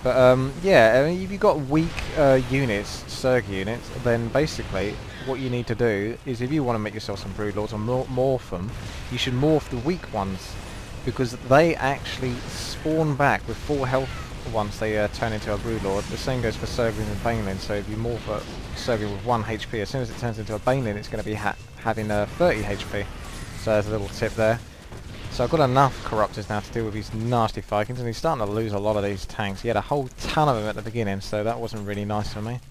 But yeah, I mean, if you've got weak units, Zerg units, then basically what you need to do is, if you want to make yourself some broodlords or morph them, you should morph the weak ones, because they actually spawn back with full health once they turn into a broodlord. The same goes for Zerglings and Banelings, so if you morph a Zergling with 1 HP, as soon as it turns into a Baneling it's going to be having 30 HP. So there's a little tip there. So I've got enough Corruptors now to deal with these nasty Vikings, and he's starting to lose a lot of these tanks. He had a whole ton of them at the beginning, so that wasn't really nice for me.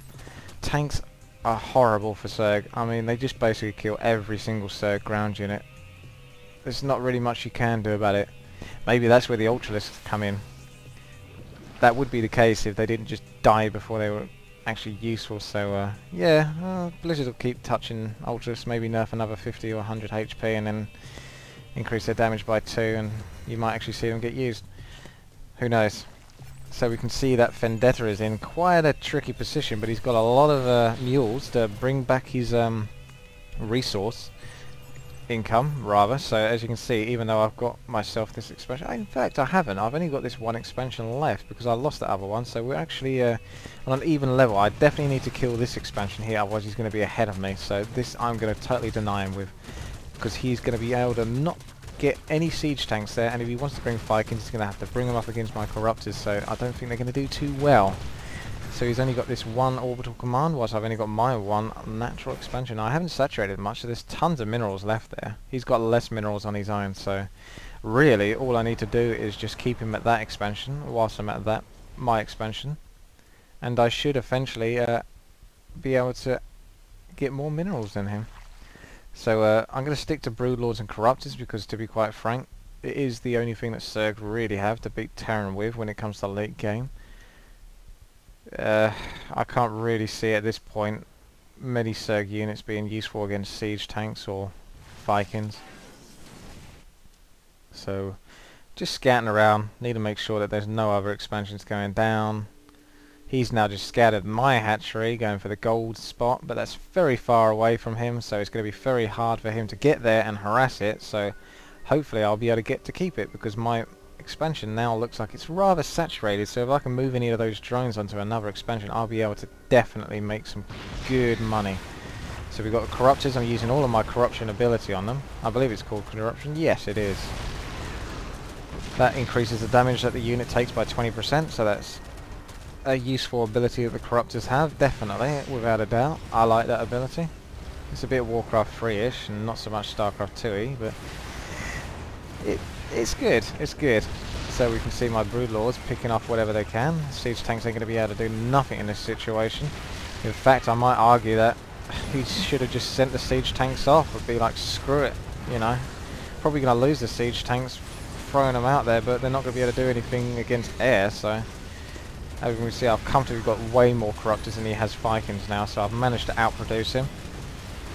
Tanks are horrible for Zerg. I mean, they just basically kill every single Zerg ground unit. There's not really much you can do about it. Maybe that's where the Ultralisks come in. That would be the case if they didn't just die before they were actually useful. So yeah, Blizzard will keep touching Ultras, maybe nerf another 50 or 100 HP and then increase their damage by 2, and you might actually see them get used. Who knows? So we can see that Vendetta is in quite a tricky position, but he's got a lot of mules to bring back his resource income, rather. So as you can see, even though I've got myself this expansion, in fact I haven't, I've only got this one expansion left because I lost the other one, so we're actually on an even level. I definitely need to kill this expansion here, otherwise he's going to be ahead of me. So this I'm going to totally deny him with, because he's going to be able to not get any siege tanks there, and if he wants to bring Vikings he's going to have to bring them up against my Corruptors, so I don't think they're going to do too well. So he's only got this one orbital command, whilst I've only got my one natural expansion. Now, I haven't saturated much, so there's tons of minerals left there. He's got less minerals on his own, so really all I need to do is just keep him at that expansion whilst I'm at my expansion, and I should eventually be able to get more minerals than him. So I'm going to stick to Broodlords and Corruptors because, to be quite frank, it is the only thing that Zerg really have to beat Terran with when it comes to late game. I can't really see at this point many Zerg units being useful against siege tanks or Vikings. So just scouting around, need to make sure that there's no other expansions going down. He's now just scattered my hatchery, going for the gold spot, but that's very far away from him, so it's going to be very hard for him to get there and harass it. So hopefully I'll be able to get to keep it, because my expansion now looks like it's rather saturated. So if I can move any of those drones onto another expansion, I'll be able to definitely make some good money. So we've got the Corruptors. I'm using all of my corruption ability on them. I believe it's called corruption. Yes, it is. That increases the damage that the unit takes by 20%, so that's a useful ability that the Corruptors have, definitely, without a doubt. I like that ability. It's a bit Warcraft 3-ish and not so much Starcraft 2-y, but it's good. It's good. So we can see my Broodlords picking off whatever they can. Siege tanks ain't going to be able to do nothing in this situation. In fact, I might argue that he should have just sent the siege tanks off. Would be like, screw it, you know. Probably going to lose the siege tanks throwing them out there, but they're not going to be able to do anything against air, so as you can see, I've comfortably got way more Corruptors than he has Vikings now, so I've managed to outproduce him.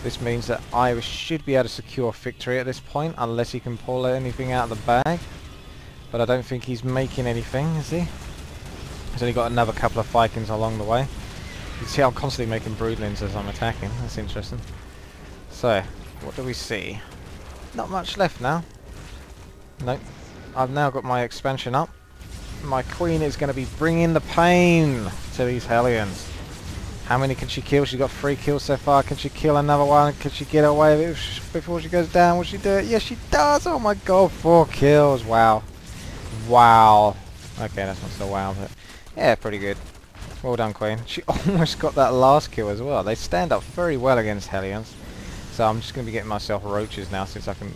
This means that I should be able to secure victory at this point, unless he can pull anything out of the bag. But I don't think he's making anything, is he? He's only got another couple of Vikings along the way. You can see I'm constantly making broodlings as I'm attacking. That's interesting. So, what do we see? Not much left now. Nope. I've now got my expansion up. My queen is going to be bringing the pain to these Hellions. How many can she kill? She's got 3 kills so far. Can she kill another one? Can she get away with it before she goes down? Will she do it? Yes, she does! Oh my god, 4 kills. Wow. Wow. Okay, that's not so wow, but yeah, pretty good. Well done, queen. She almost got that last kill as well. They stand up very well against Hellions. So I'm just going to be getting myself roaches now, since I can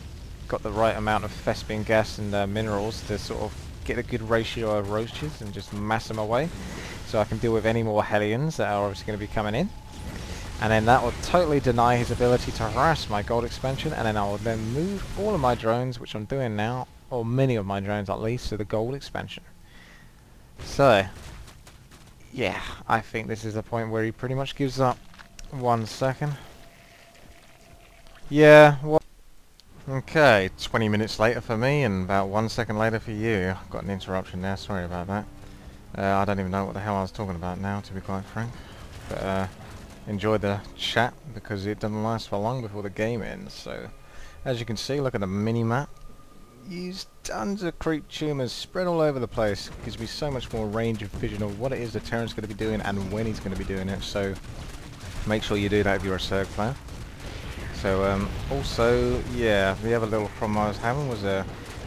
got the right amount of Thespian gas and minerals to sort of get a good ratio of roaches and just mass them away, so I can deal with any more Hellions that are obviously going to be coming in. And then that will totally deny his ability to harass my gold expansion, and then I will then move all of my drones, which I'm doing now, or many of my drones at least, to the gold expansion. So yeah, I think this is the point where he pretty much gives up. 1 second. Yeah, well, okay, 20 minutes later for me and about 1 second later for you. I've got an interruption there, sorry about that. I don't even know what the hell I was talking about now, to be quite frank. But enjoy the chat, because it doesn't last for long before the game ends. So as you can see, look at the mini-map. use tons of creep tumors spread all over the place. Gives me so much more range of vision of what it is the Terran's going to be doing and when he's going to be doing it. So make sure you do that if you're a Zerg player. So also, yeah, the other little problem I was having was a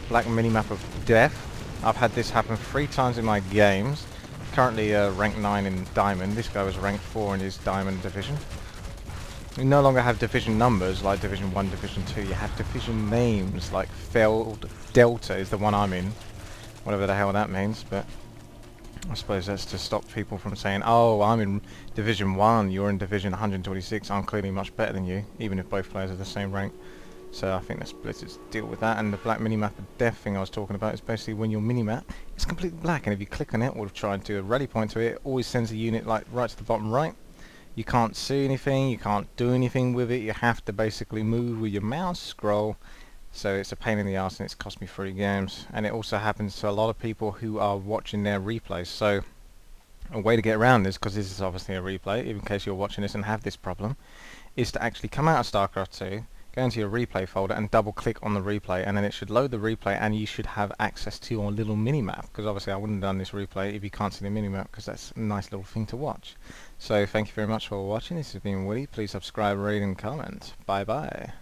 black minimap of death. I've had this happen 3 times in my games. Currently rank 9 in Diamond. This guy was rank 4 in his Diamond division. You no longer have division numbers like Division 1, Division 2. You have division names like Feld Delta is the one I'm in. Whatever the hell that means, but I suppose that's to stop people from saying, oh, I'm in Division 1, you're in Division 126, I'm clearly much better than you, even if both players are the same rank. So I think that's Blizzard's deal with that. And the black minimap of death thing I was talking about is basically when your minimap is completely black, and if you click on it or try and do a rally point to it, it always sends a unit like right to the bottom right. You can't see anything, you can't do anything with it, you have to basically move with your mouse, scroll. So it's a pain in the arse, and it's cost me 3 games. And it also happens to a lot of people who are watching their replays. So a way to get around this, because this is obviously a replay, in case you're watching this and have this problem, is to actually come out of Starcraft 2, go into your replay folder and double click on the replay, and then it should load the replay and you should have access to your little minimap, because obviously I wouldn't have done this replay if you can't see the minimap, because that's a nice little thing to watch. So thank you very much for watching. This has been Woody. Please subscribe, rate and comment. Bye bye.